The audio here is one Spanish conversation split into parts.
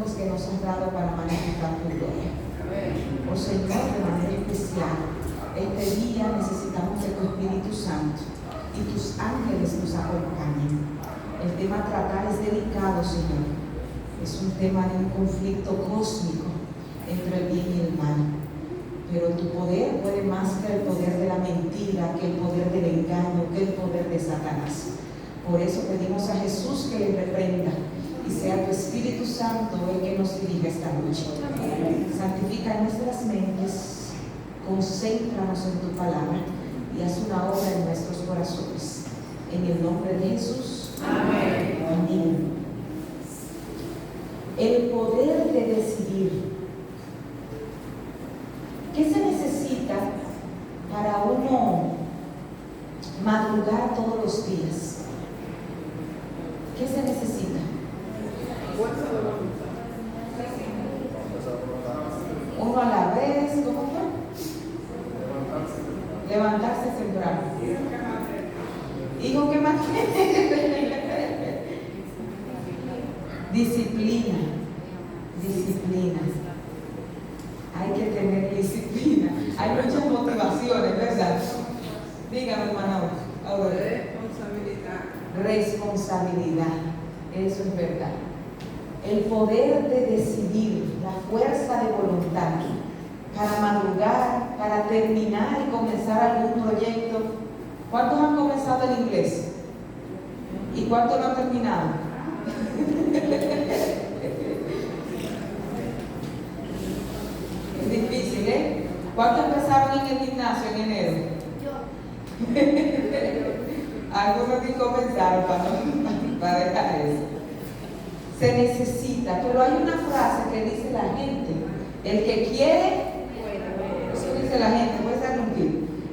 dones que nos has dado para manifestar tu gloria. Oh Señor, de manera especial, este día necesitamos de tu Espíritu Santo y tus ángeles nos acompañen. El tema a tratar es delicado, Señor. Es un tema de un conflicto cósmico entre el bien y el mal. Pero tu poder puede más que el poder de la mentira, que el poder del engaño, que el poder de Satanás. Por eso pedimos a Jesús que le reprenda y sea tu Espíritu Santo el que nos dirija esta noche. Santifica nuestras mentes, concéntranos en tu palabra y haz una obra en nuestros corazones. En el nombre de Jesús. Amén. Amén. El poder de decidir. ¿Qué se necesita para uno madrugar todos los días? ¿Qué se necesita? Fuerza de voluntad. Uno a la vez, ¿cómo fue? Levantarse temprano. Hijo, ¿qué más? Disciplina. Disciplina. Hay que tener disciplina. Hay muchas motivaciones, ¿verdad? Dígame, hermana. Ahora. Responsabilidad. Eso es verdad. El poder de decidir, la fuerza de voluntad para madrugar, para terminar y comenzar algún proyecto. ¿Cuántos han comenzado el inglés? ¿Y cuántos no han terminado? Es difícil, ¿eh? ¿Cuántos empezaron en el gimnasio en enero? Yo. Algunos ni comenzaron para dejar eso. Se necesita, pero hay una frase que dice la gente: el que quiere, eso dice la gente, puede ser un tip.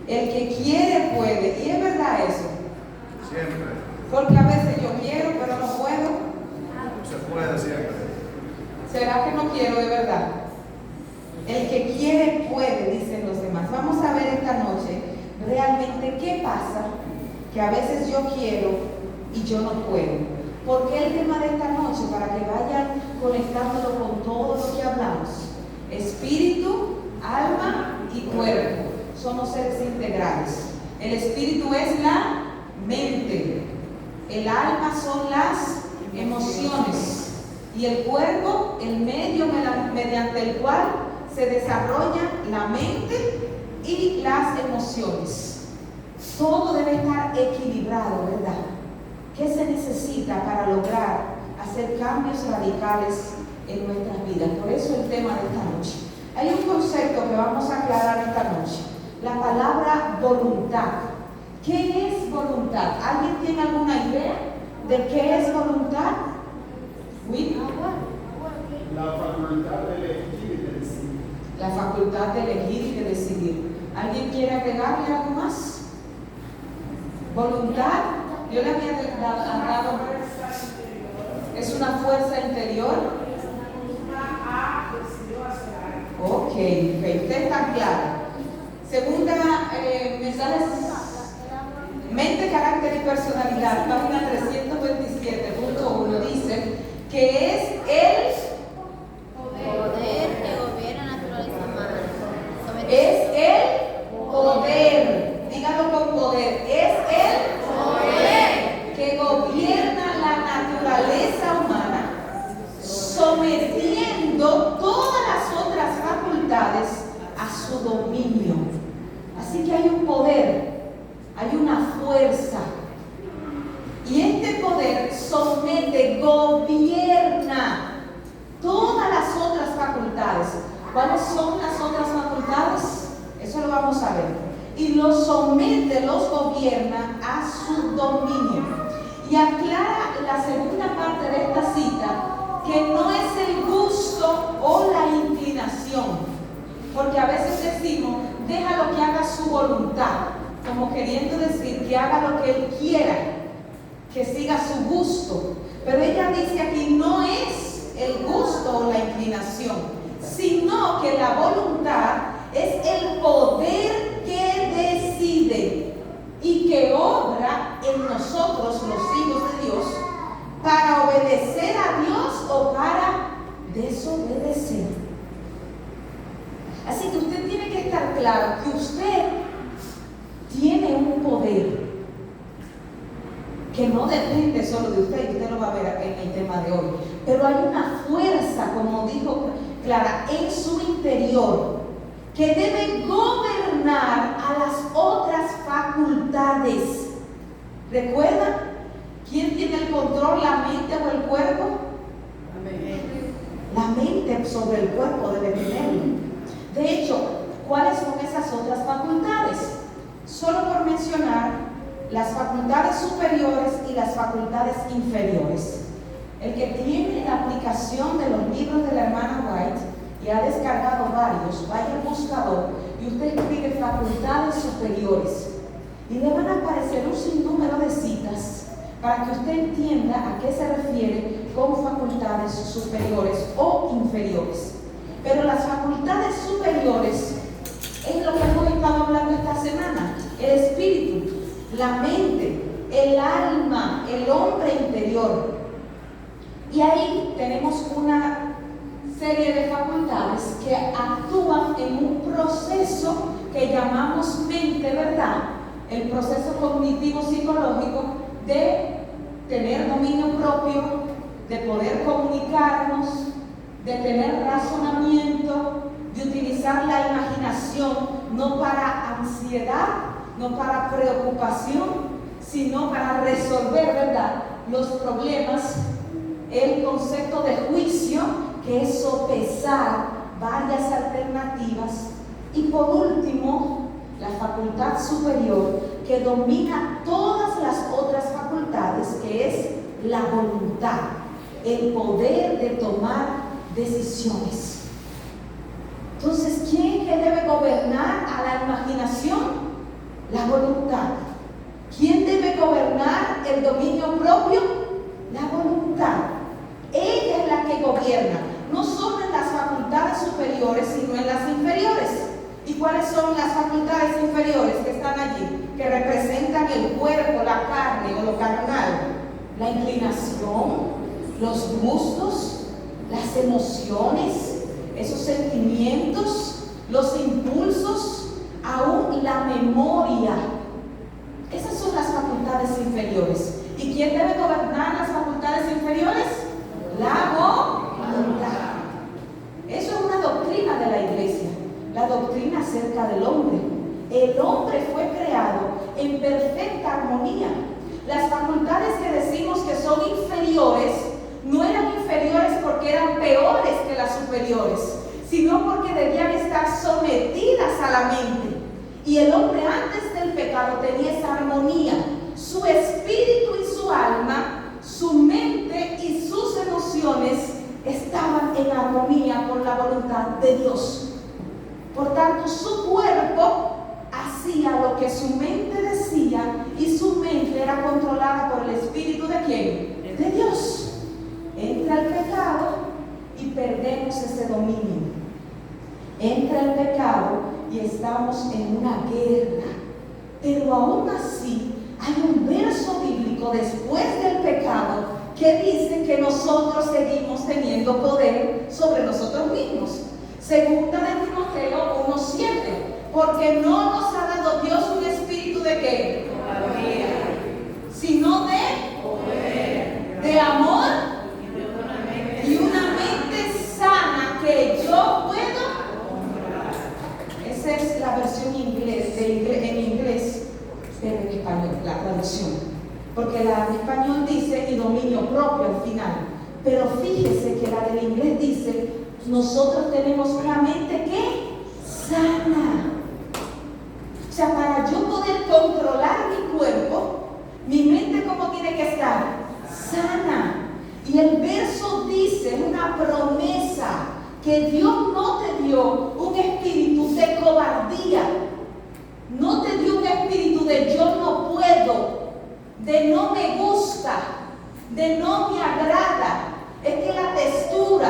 El que quiere puede, y es verdad eso. Siempre. Porque a veces yo quiero, pero no puedo. Se puede siempre. ¿Será que no quiero de verdad? El que quiere puede, dicen los demás. Vamos a ver esta noche realmente qué pasa, que a veces yo quiero y yo no puedo. Porque el tema de esta noche, para que vayan conectándolo con todo lo que hablamos: espíritu, alma y cuerpo. Somos seres integrales. El espíritu es la mente, el alma son las emociones y el cuerpo el medio mediante el cual se desarrolla la mente y las emociones. Todo debe estar equilibrado, ¿verdad? ¿Qué se necesita para lograr hacer cambios radicales en nuestras vidas? Por eso el tema de esta noche. Hay un concepto que vamos a aclarar esta noche: la palabra voluntad. ¿Qué es voluntad? ¿Alguien tiene alguna idea de qué es voluntad? ¿Sí? La facultad de elegir y de decidir. La facultad de elegir y de decidir. ¿Alguien quiere agregarle algo más? Voluntad, yo le había dado, es una fuerza interior. Ok, usted está clara. Segunda, mensajes, mente, carácter y personalidad, página 327.1, dice que es el poder que gobierna la naturaleza humana. Es el poder, dígalo con poder, es el poder que gobierna la naturaleza humana, sometiendo todas las otras facultades a su dominio. Así que hay un poder, hay una fuerza, y este poder somete, gobierna todas las otras facultades. ¿Cuáles son las otras facultades? Eso lo vamos a ver. Y los somete, los gobierna a su dominio. Y aclara la segunda parte de esta cita, que no es el gusto o la inclinación. Porque a veces decimos: déjalo que haga su voluntad, como queriendo decir que haga lo que él quiera, que siga su gusto. Pero ella dice aquí: no es el gusto o la inclinación, sino que la voluntad es el poder que decide y que obra en nosotros, los hijos de Dios, para obedecer a Dios o para claro que usted tiene un poder que no depende solo de usted, y usted lo va a ver en el tema de hoy, pero hay una fuerza, como dijo Clara, en su interior que debe gobernar a las otras facultades. ¿Recuerda? ¿Quién tiene el control, la mente o el cuerpo? La mente sobre el cuerpo debe tenerlo. De hecho, ¿cuáles son esas otras facultades? Solo por mencionar las facultades superiores y las facultades inferiores. El que tiene la aplicación de los libros de la hermana White y ha descargado varios, vaya al buscador y usted escribe facultades superiores y le van a aparecer un sinnúmero de citas para que usted entienda a qué se refiere con facultades superiores o inferiores. Pero las facultades superiores es lo que hemos estado hablando esta semana: el espíritu, la mente, el alma, el hombre interior. Y ahí tenemos una serie de facultades que actúan en un proceso que llamamos mente, ¿verdad? El proceso cognitivo-psicológico de tener dominio propio, de poder comunicarnos, de tener razonamiento, de utilizar la imaginación, no para ansiedad, no para preocupación, sino para resolver, ¿verdad?, los problemas. El concepto de juicio, que es sopesar varias alternativas. Y por último, la facultad superior, que domina todas las otras facultades, que es la voluntad, el poder de tomar decisiones. Entonces, ¿quién que debe gobernar a la imaginación? La voluntad. ¿Quién debe gobernar el dominio propio? La voluntad. Ella es la que gobierna, no solo en las facultades superiores, sino en las inferiores. ¿Y cuáles son las facultades inferiores que están allí? Que representan el cuerpo, la carne o lo carnal. La inclinación, los gustos, las emociones, esos sentimientos, los impulsos, aún la memoria. Esas son las facultades inferiores. ¿Y quién debe gobernar las facultades inferiores? La voluntad. Eso es una doctrina de la iglesia, la doctrina acerca del hombre. El hombre fue creado en perfecta armonía. Las facultades que decimos que son inferiores, no eran inferiores porque eran peores que las superiores, sino porque debían estar sometidas a la mente. Y el hombre antes del pecado tenía esa armonía. Su espíritu y su alma, su mente y sus emociones estaban en armonía con la voluntad de Dios. Por tanto, su cuerpo hacía lo que su mente decía, y su mente era controlada por el espíritu ¿de quién? De Dios. Entra el pecado y perdemos ese dominio. Entra el pecado y estamos en una guerra. Pero aún así hay un verso bíblico después del pecado que dice que nosotros seguimos teniendo poder sobre nosotros mismos. Segunda de Timoteo 1:7, porque no nos ha dado Dios un espíritu ¿de qué? Sino de poder, de amor y una mente sana que yo puedo. Esa es la versión en inglés, pero en español, la traducción. Porque la en español dice y dominio propio al final. Pero fíjese que la del inglés dice, nosotros tenemos una mente ¿qué? Sana. O sea, para yo poder controlar mi cuerpo, mi mente ¿cómo tiene que estar? Sana. Y el verso dice, una promesa, que Dios no te dio un espíritu de cobardía, no te dio un espíritu de yo no puedo, de no me gusta, de no me agrada, es que la textura,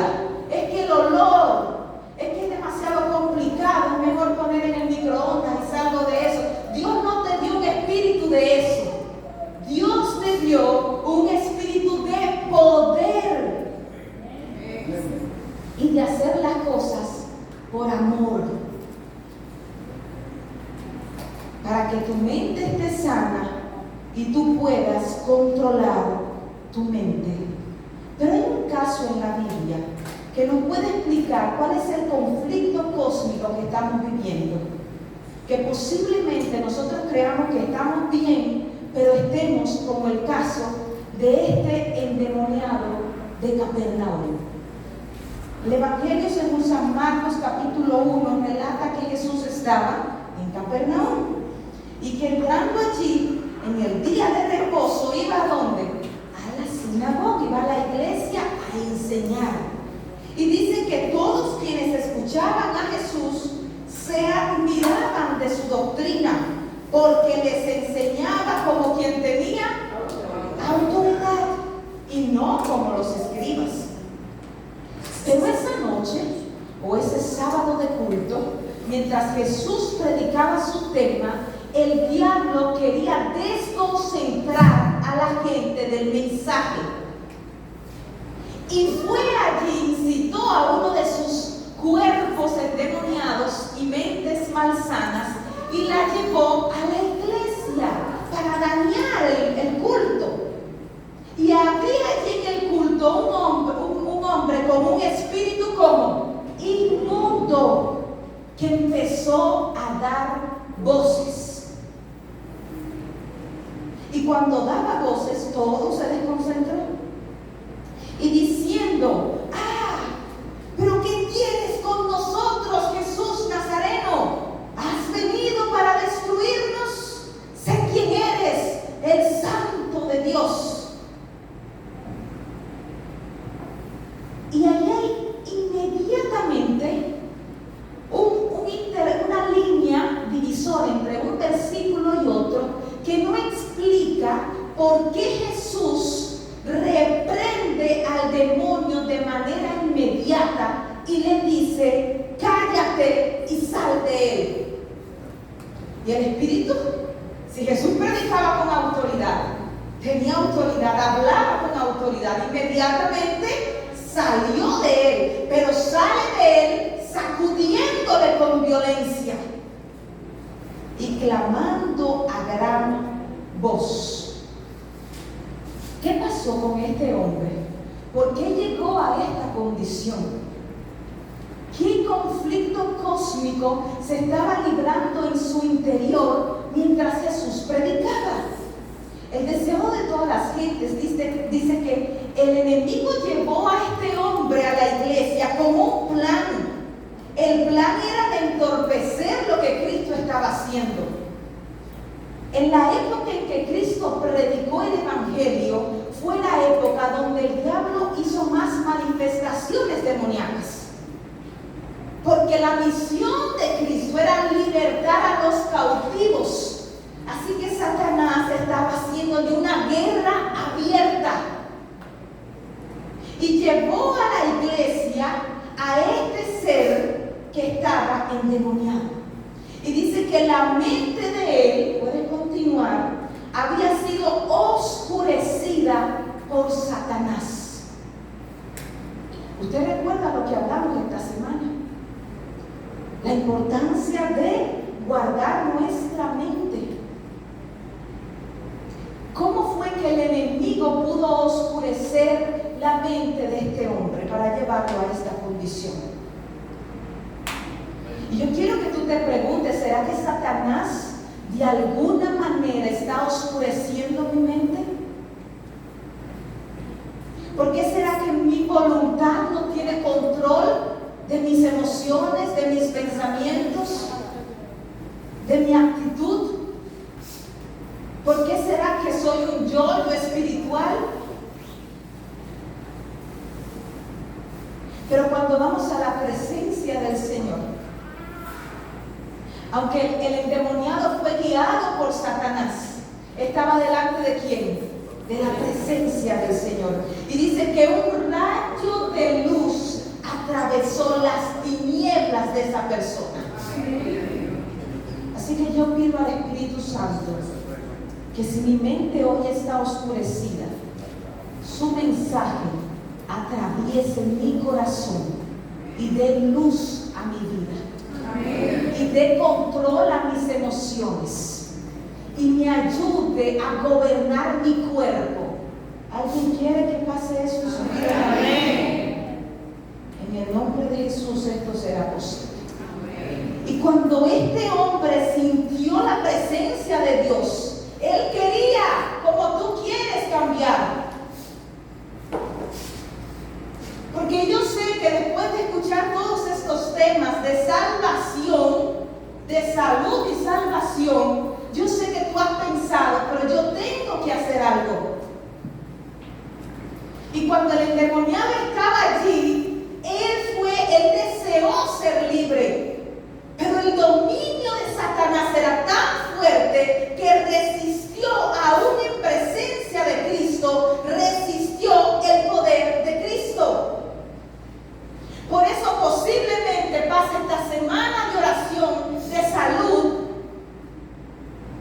es que el olor, es que es demasiado complicado, es mejor poner en el microondas y salgo de eso. Dios no te dio un espíritu de eso. Dios te dio un espíritu de poder y de hacer las cosas por amor. para que tu mente esté sana y tú puedas controlar tu mente. Pero hay un caso en la Biblia que nos puede explicar cuál es el conflicto cósmico que estamos viviendo. Que posiblemente nosotros creamos que estamos bien, pero estemos como el caso de este endemoniado de Capernaum. El Evangelio según San Marcos capítulo 1 relata que Jesús estaba en Capernaum y que entrando allí en el día de reposo iba ¿a dónde? A la sinagoga, iba a la iglesia a enseñar. Y dice que todos quienes escuchaban a Jesús se admiraban de su doctrina, porque les enseñaba como quien tenía autoridad y no como los escribas. Pero esa noche, o ese sábado de culto, mientras Jesús predicaba su tema, el diablo quería desconcentrar a la gente del mensaje. Y fue allí, incitó a uno de sus cuerpos endemoniados y mentes malsanas y la llevó a la iglesia para dañar el culto. Y había allí en el culto un hombre con un espíritu como inmundo que empezó a dar voces. Y cuando daba voces, todo se desconcentró. Y diciendo: ¿pero qué tienes con nosotros, Jesús Nazareno? ¿Has venido para destruirnos? Sé quién eres, el Santo de Dios. Y allí hay inmediatamente una línea divisora entre un versículo y otro que no explica por qué Jesús reprende al demonio de manera inmediata y le dice: cállate y sal de él. Y el espíritu, si Jesús predicaba con autoridad, tenía autoridad, hablaba con autoridad, inmediatamente salió de él, pero sale de él sacudiéndole con violencia y clamando a gran voz. ¿Qué pasó con este hombre? ¿Por qué llegó a esta condición? ¿Qué conflicto cósmico se estaba librando en su interior mientras Jesús predicaba? El deseo de todas las gentes dice que el enemigo llevó a este hombre a la iglesia con un plan. El plan era de entorpecer lo que Cristo estaba haciendo. En la época en que Cristo predicó el Evangelio, fue la época donde el diablo hizo más manifestaciones demoníacas. Porque la misión de Cristo era libertar a los cautivos. Así que Satanás estaba haciéndole una guerra abierta. Y llevó a la iglesia a este ser que estaba endemoniado. Y dice que la mente de él, puede continuar, había sido oscurecida por Satanás. ¿Usted recuerda lo que hablamos esta semana? La importancia de guardar nuestra mente. ¿Cómo fue que el enemigo pudo oscurecer la mente de este hombre para llevarlo a esta condición? Y yo quiero que tú te preguntes, ¿será que Satanás de alguna manera está oscureciendo mi mente? ¿Por qué será que mi voluntad no tiene control de mis emociones, de mis pensamientos, de mi actitud? ¿Por qué será que soy un yo espiritual? Pero cuando vamos a la presencia del Señor, aunque el endemoniado fue guiado por Satanás, estaba delante de ¿quién? De la presencia del Señor. Y dice que un rayo de luz atravesó las tinieblas de esa persona. Así que yo pido al Espíritu Santo que si mi mente hoy está oscurecida, su mensaje atraviese mi corazón y dé luz a mi vida. Amén. Y dé control a mis emociones. y me ayude a gobernar mi cuerpo. ¿Alguien quiere que pase eso en su vida? Amén. En el nombre de Jesús esto será posible. Y cuando este hombre sintió la presencia de Dios, él quería, como tú quieres, cambiar. Porque yo sé que después de escuchar todos estos temas de salvación, de salud y salvación, yo sé que tú has pensado, pero yo tengo que hacer algo. Y cuando el endemoniado estaba allí, él deseó ser libre. Pero el dominio de Satanás era tan fuerte que resistió, aún en presencia de Cristo, resistió el poder de Cristo. Por eso posiblemente pase esta semana de oración, de salud,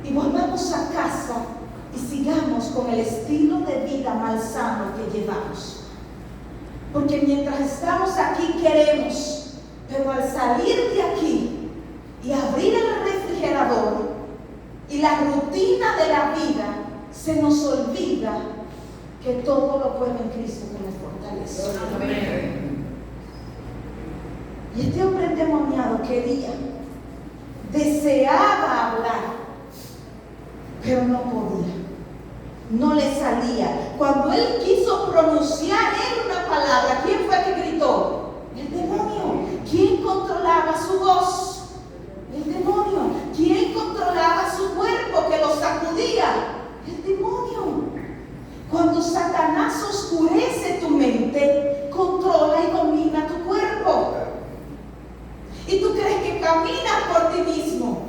y volvamos a casa y sigamos con el estilo de vida malsano que llevamos. Porque mientras estamos aquí queremos, pero al salir de aquí y abrir el refrigerador y la rutina de la vida, se nos olvida que todo lo puedo en Cristo que me fortalece. Amén. Y este hombre endemoniado quería, deseaba hablar, pero no podía, no le salía. Cuando él quiso pronunciar una palabra, ¿quién fue que gritó? El demonio. ¿Quién controlaba su voz? El demonio. ¿Quién controlaba su cuerpo que lo sacudía? El demonio. Cuando Satanás oscurece tu mente, controla y domina tu cuerpo. Y tú crees que caminas por ti mismo.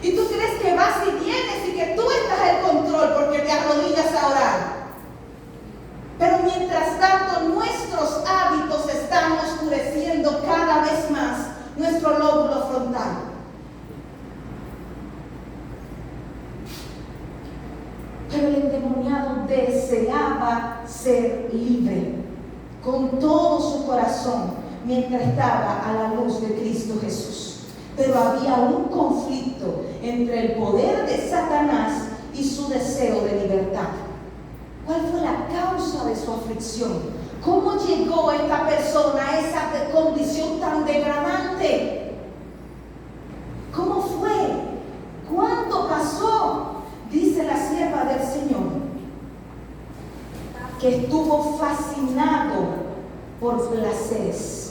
Y tú crees que vas y vienes y que tú estás en control porque te arrodillas a orar. Pero mientras tanto, nuestros hábitos están oscureciendo cada vez más nuestro lóbulo frontal. Pero el endemoniado deseaba ser libre con todo su corazón mientras estaba a la luz de Cristo Jesús. Pero había un conflicto entre el poder de Satanás y su deseo de libertad. ¿Cuál fue la causa de su aflicción? ¿Cómo llegó esta persona a esa condición tan degradante? ¿Cómo fue? ¿Cuándo pasó? Dice la sierva del Señor que estuvo fascinado por placeres.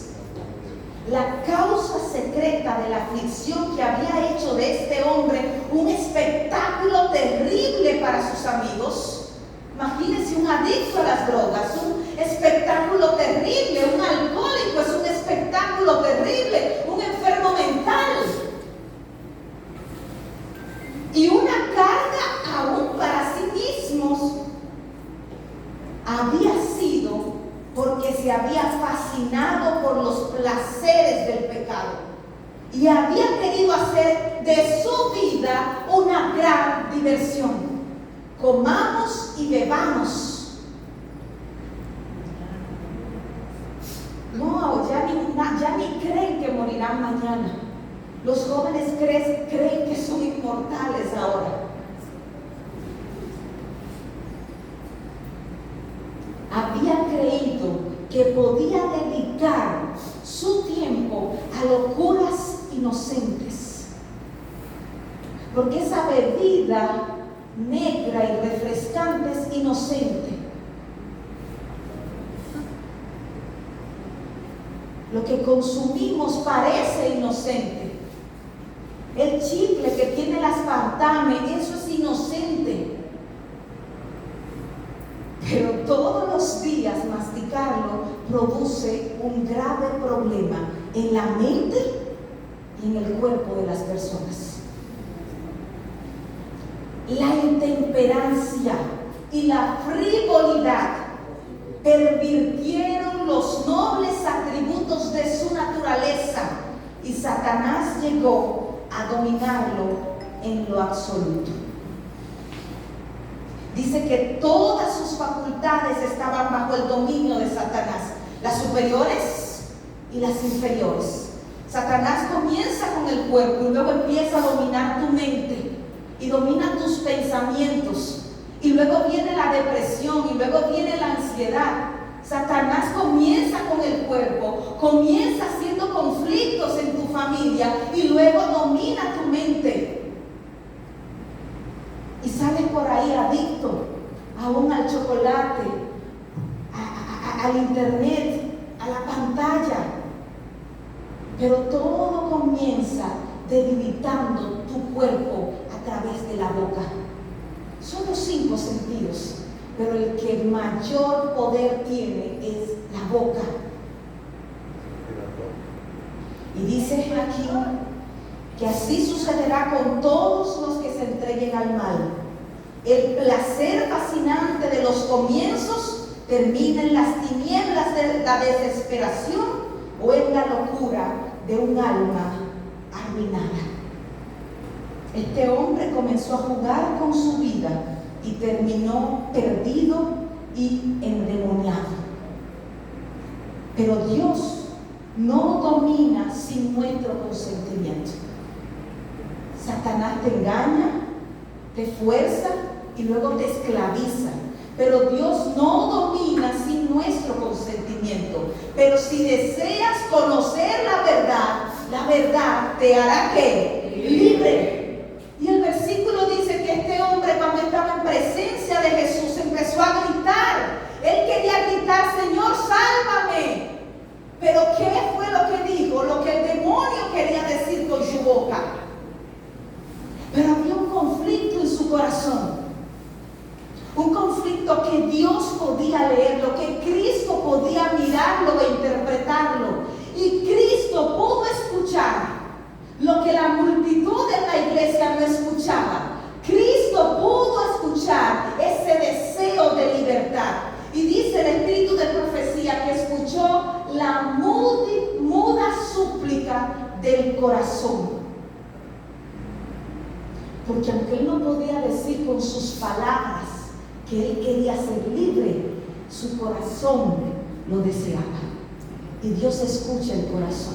La causa secreta de la aflicción que había hecho de este hombre un espectáculo terrible para sus amigos. Imagínense un adicto a las drogas, un espectáculo terrible, un alcohólico es un espectáculo terrible, un enfermo mental. Y una carga aún para sí mismos había sido porque se había fascinado por los placeres del pecado y había querido hacer de su vida una gran diversión. Comamos y bebamos. No, ya ni creen que morirán mañana. Los jóvenes creen que son inmortales ahora. Había creído que podía dedicar su tiempo a locuras inocentes, porque esa bebida negra y refrescante es inocente. Lo que consumimos parece inocente. El chicle que tiene el aspartame, eso es inocente. Pero todos los días masticarlo produce un grave problema en la mente y en el cuerpo de las personas. La intemperancia y la frivolidad pervirtieron los nobles atributos de su naturaleza y Satanás llegó a dominarlo en lo absoluto. Dice que todas sus facultades estaban bajo el dominio de Satanás, las superiores y las inferiores. Satanás comienza con el cuerpo y luego empieza a dominar tu mente. y domina tus pensamientos. Y luego viene la depresión y luego viene la ansiedad. Satanás comienza con el cuerpo, comienza haciendo conflictos en tu familia y luego domina tu mente. Y sales por ahí adicto aún al chocolate, al internet, a la pantalla. Pero todo comienza debilitando tu cuerpo a través de la boca. Son los 5 sentidos, pero el que mayor poder tiene es la boca. Y dice aquí que así sucederá con todos los que se entreguen al mal. El placer fascinante de los comienzos termina en las tinieblas de la desesperación o en la locura de un alma arruinada. Este hombre comenzó a jugar con su vida y terminó perdido y endemoniado. Pero Dios no domina sin nuestro consentimiento. Satanás te engaña, te fuerza y luego te esclaviza. Pero Dios no domina sin nuestro consentimiento. Pero si deseas conocer la verdad te hará ¿qué? Libre. Y el versículo dice que este hombre, cuando estaba en presencia de Jesús, empezó a gritar. Él quería gritar: Señor, sálvame. Pero ¿qué fue lo que dijo? Lo que el demonio quería decir con su boca. Pero había un conflicto en su corazón. Un conflicto que Dios podía leerlo, que Cristo podía mirarlo e interpretarlo. Y Cristo pudo escuchar lo que la multitud de la iglesia no escuchaba. Cristo pudo escuchar ese deseo de libertad. Y dice el espíritu de profecía que escuchó la muda súplica del corazón. Porque aunque él no podía decir con sus palabras que él quería ser libre, su corazón lo deseaba. Y Dios escucha el corazón.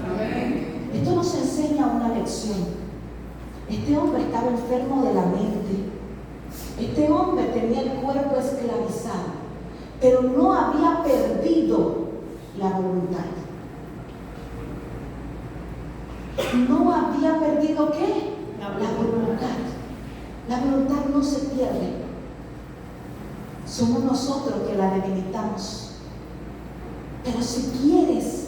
Amén. Esto nos enseña una lección. Este hombre estaba enfermo de la mente. Este hombre tenía el cuerpo esclavizado, pero no había perdido la voluntad. No había perdido ¿qué? La voluntad. La voluntad no se pierde. Somos nosotros que la debilitamos. Pero si quieres,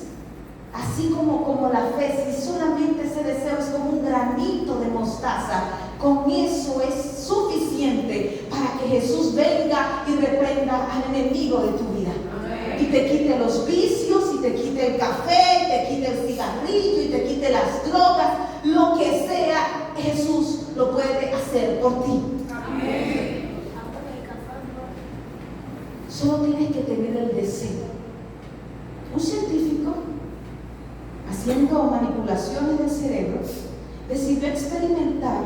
así como la fe, si solamente ese deseo es como un granito de mostaza, con eso es suficiente para que Jesús venga y reprenda al enemigo de tu vida. Amén. Y te quite los vicios, y te quite el café, y te quite el cigarrillo, y te quite las drogas, lo que sea, Jesús lo puede hacer por ti. Amén. Solo tienes que tener el deseo. Un científico, haciendo manipulaciones del cerebro, decidió experimentar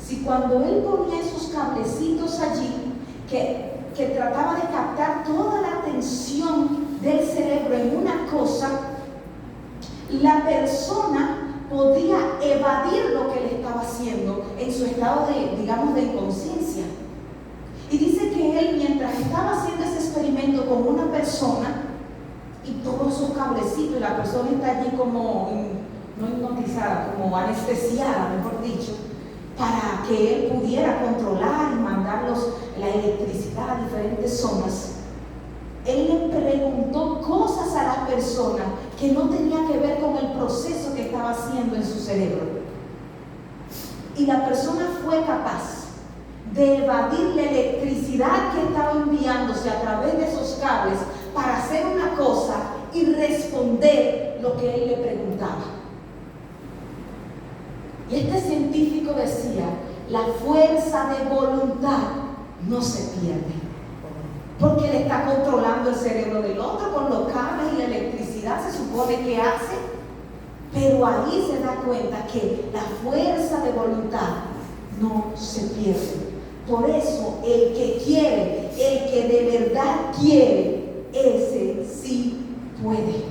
si cuando él ponía esos cablecitos allí, que trataba de captar toda la atención del cerebro en una cosa, la persona podía evadir lo que le estaba haciendo en su estado de inconsciencia. Y dice que él, mientras estaba haciendo ese experimento con una persona, y todos esos cablecitos, y la persona está allí como, no hipnotizada, como anestesiada, mejor dicho, para que él pudiera controlar y mandar la electricidad a diferentes zonas. Él le preguntó cosas a la persona que no tenía que ver con el proceso que estaba haciendo en su cerebro. Y la persona fue capaz de evadir la electricidad que estaba enviándose a través de esos cables para hacer una cosa y responder lo que él le preguntaba. Y este científico decía: la fuerza de voluntad no se pierde, porque él está controlando el cerebro del otro con los cables y la electricidad, se supone que hace, pero ahí se da cuenta que la fuerza de voluntad no se pierde. Por eso el que quiere, el que de verdad quiere, ese sí puede.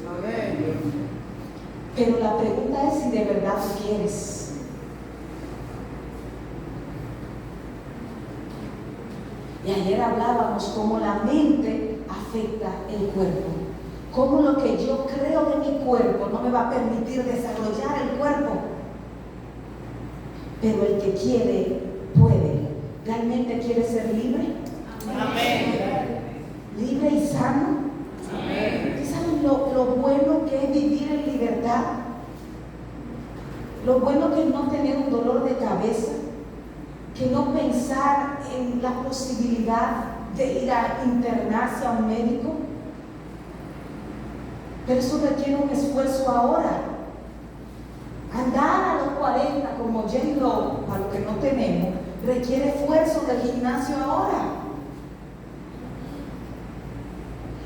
Amén. Pero la pregunta es si de verdad tú quieres. Y ayer hablábamos cómo la mente afecta el cuerpo. Cómo lo que yo creo de mi cuerpo no me va a permitir desarrollar el cuerpo. Pero el que quiere, puede. ¿Realmente quiere ser libre? Amén. Libre y sano. Amén. ¿Ustedes saben lo bueno que es vivir en libertad? Lo bueno que es no tener un dolor de cabeza, que no pensar en la posibilidad de ir a internarse a un médico. Pero eso requiere un esfuerzo ahora. Andar a los 40 como J-Lo, para lo que no tenemos, requiere esfuerzo del gimnasio ahora.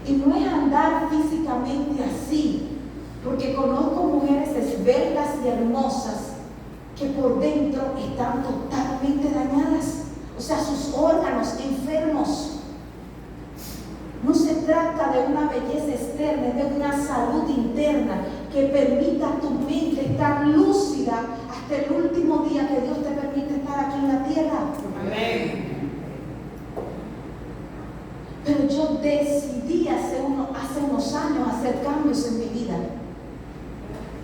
Y no es andar físicamente así, porque conozco mujeres esbeltas y hermosas que por dentro están totalmente dañadas, o sea, sus órganos enfermos. No se trata de una belleza externa, es de una salud interna que permita a tu mente estar lúcida hasta el último día que Dios te permite estar aquí en la tierra. Amén. Pero yo decidí hace unos años hacer cambios en mi vida.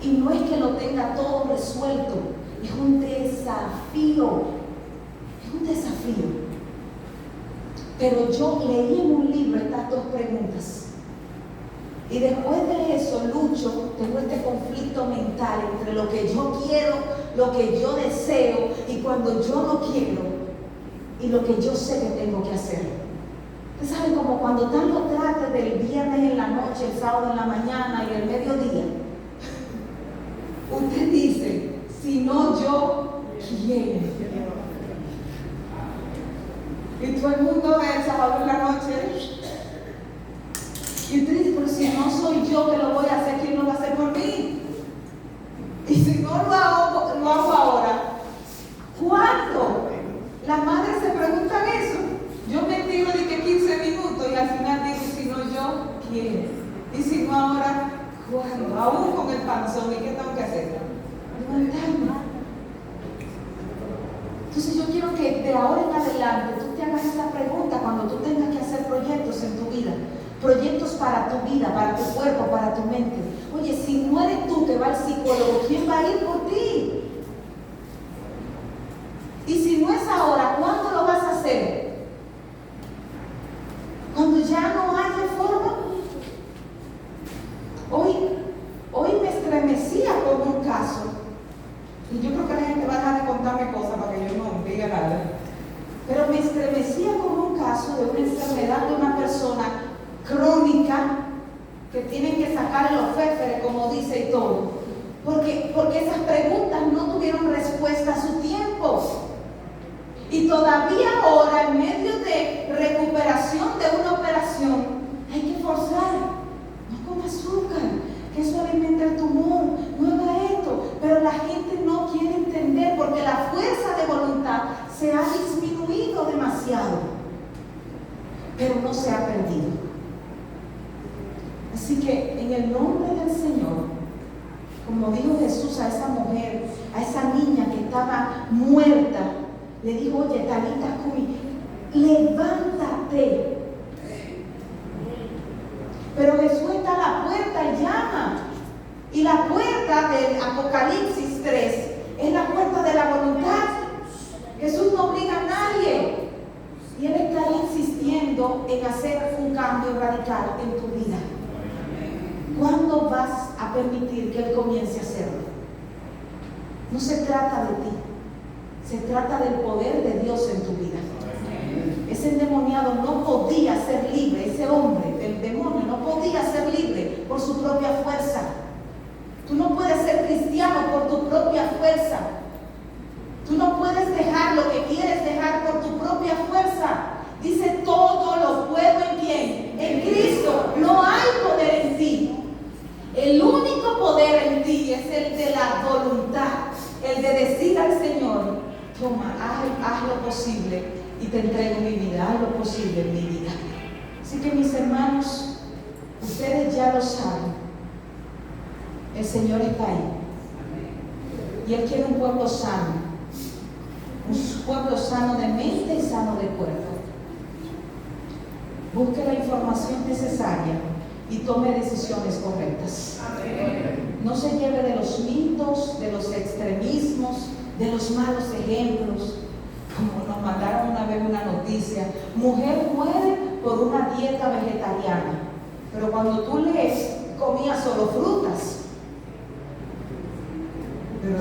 Y no es que lo tenga todo resuelto, es un desafío. Es un desafío. Pero yo leí en un libro estas dos preguntas. Y después de eso lucho, tengo este conflicto mental entre lo que yo quiero, lo que yo deseo, y cuando yo no quiero, y lo que yo sé que tengo que hacer. Ustedes saben, como cuando tanto trate del viernes en la noche, el sábado en la mañana y el mediodía. Usted dice, si no yo quiero. Y todo el mundo ve el sábado en la noche. Y usted dice, pero si no soy yo que lo voy a hacer, ¿quién lo va a hacer por mí? Y si no lo hago ahora, ¿cuándo? Las madres se preguntan eso. Yo me tiro de que 15 minutos y al final digo, si no yo quiero. Y si no ahora, ¿cuándo? Aún con el panzón, ¿y qué tengo que hacer? Levantarme. Entonces yo quiero que de ahora en adelante tú te hagas esa pregunta cuando tú tengas que hacer proyectos en tu vida. Proyectos para tu vida, para tu cuerpo, para tu mente. Oye, si no eres tú que va al psicólogo, ¿quién va a ir por ti? Y si no es ahora, ¿cuándo lo vas a hacer? Cuando ya no haya forma. Hoy me estremecía con un caso. Y yo creo que la gente va a dejar de contarme cosas para que yo no diga nada. Pero me estremecía con un caso de una enfermedad de una persona crónica que tienen que sacar los féferes, como dice y todo. Porque esas preguntas no tuvieron respuesta a su tiempo. Y todavía ahora, en medio de recuperación de una operación, hay que forzar. No coma azúcar, que eso alimenta el tumor, no haga esto. Pero la gente no quiere entender porque la fuerza de voluntad se ha disminuido demasiado, pero no se ha perdido. Así que en el nombre del Señor, como dijo Jesús a esa mujer, a esa niña que estaba muerta, le dijo, oye, Talita Cumi, levántate. Pero Jesús está a la puerta y llama. Y la puerta del Apocalipsis 3 es la puerta de la voluntad. Jesús no obliga a nadie. Y Él está insistiendo en hacer un cambio radical en tu vida. ¿Cuándo vas a permitir que Él comience a hacerlo? No se trata de ti. Se trata del poder de Dios en tu vida. Ese endemoniado no podía ser libre, ese hombre, el demonio, no podía ser libre por su propia fuerza. Tú no puedes ser cristiano por tu propia fuerza. Tú no puedes dejar lo que quieres dejar por tu propia fuerza. Dice, todo lo puedo en ¿quién? En Cristo. No hay poder en ti. El único poder en ti es el de la voluntad, el de decir al Señor, toma, haz lo posible y te entrego mi vida, haz lo posible en mi vida. Así que mis hermanos, ustedes ya lo saben, el Señor está ahí. Y Él quiere un pueblo sano, un pueblo sano de mente y sano de cuerpo. busque la información necesaria y tome decisiones correctas. No se lleve de los mitos, de los extremismos, de los malos ejemplos. Como nos mandaron una vez una noticia, mujer muere por una dieta vegetariana, pero cuando tú lees, comía solo frutas. Pero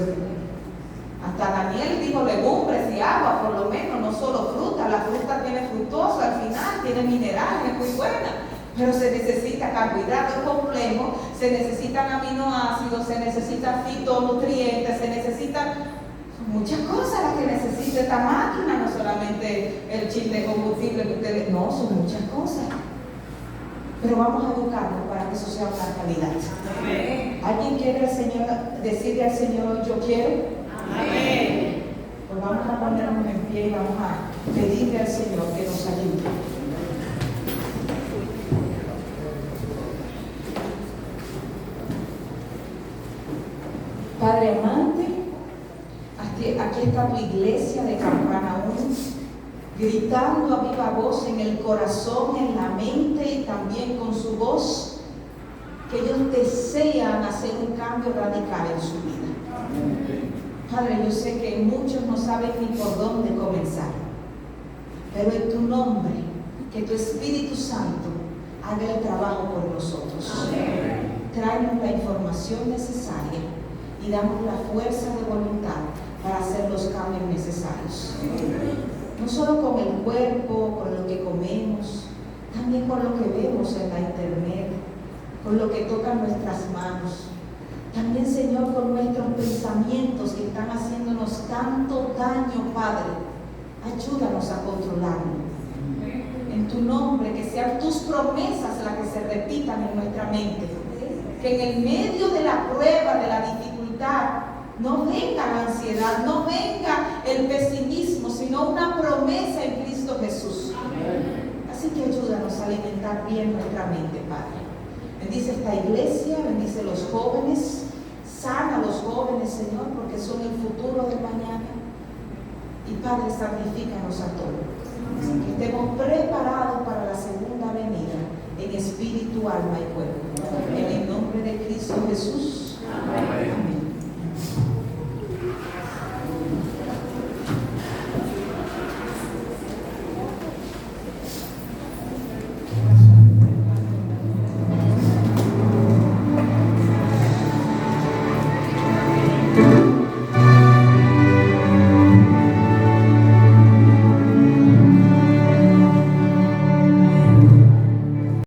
hasta Daniel dijo legumbres y agua, por lo menos, no solo fruta. La fruta tiene fructosa al final, tiene minerales, es muy buena. Pero se necesita carbohidratos complejos, se necesitan aminoácidos, se necesitan fitonutrientes, se necesitan muchas cosas las que necesita esta máquina, no solamente el chip de combustible que ustedes, no, son muchas cosas. Pero vamos a educarnos para que eso sea una realidad. Amén. ¿Alguien quiere decirle al Señor, yo quiero? Amén. Pues vamos a ponernos en pie y vamos a pedirle al Señor que nos ayude. Padre amante, aquí está tu iglesia de Campana 1, gritando a viva voz en el corazón, en la mente y también con su voz, que ellos desean hacer un cambio radical en su vida. Padre, yo sé que muchos no saben ni por dónde comenzar, pero en tu nombre, que tu Espíritu Santo haga el trabajo por nosotros. Tráenos la información necesaria y damos la fuerza de voluntad para hacer los cambios necesarios. No solo con el cuerpo, con lo que comemos, también con lo que vemos en la internet, con lo que tocan nuestras manos. También, Señor, con nuestros pensamientos que están haciéndonos tanto daño, Padre. Ayúdanos a controlarlo. En tu nombre, que sean tus promesas las que se repitan en nuestra mente. Que en el medio de la prueba, de la dificultad, no venga la ansiedad, no venga el pesimismo, sino una promesa en Cristo Jesús. Así que ayúdanos a alimentar bien nuestra mente, Padre. Bendice esta iglesia, bendice a los jóvenes, sana a los jóvenes, Señor, porque son el futuro de mañana. Y Padre, santifícanos a todos. Que estemos preparados para la segunda venida en espíritu, alma y cuerpo. En el nombre de Cristo Jesús.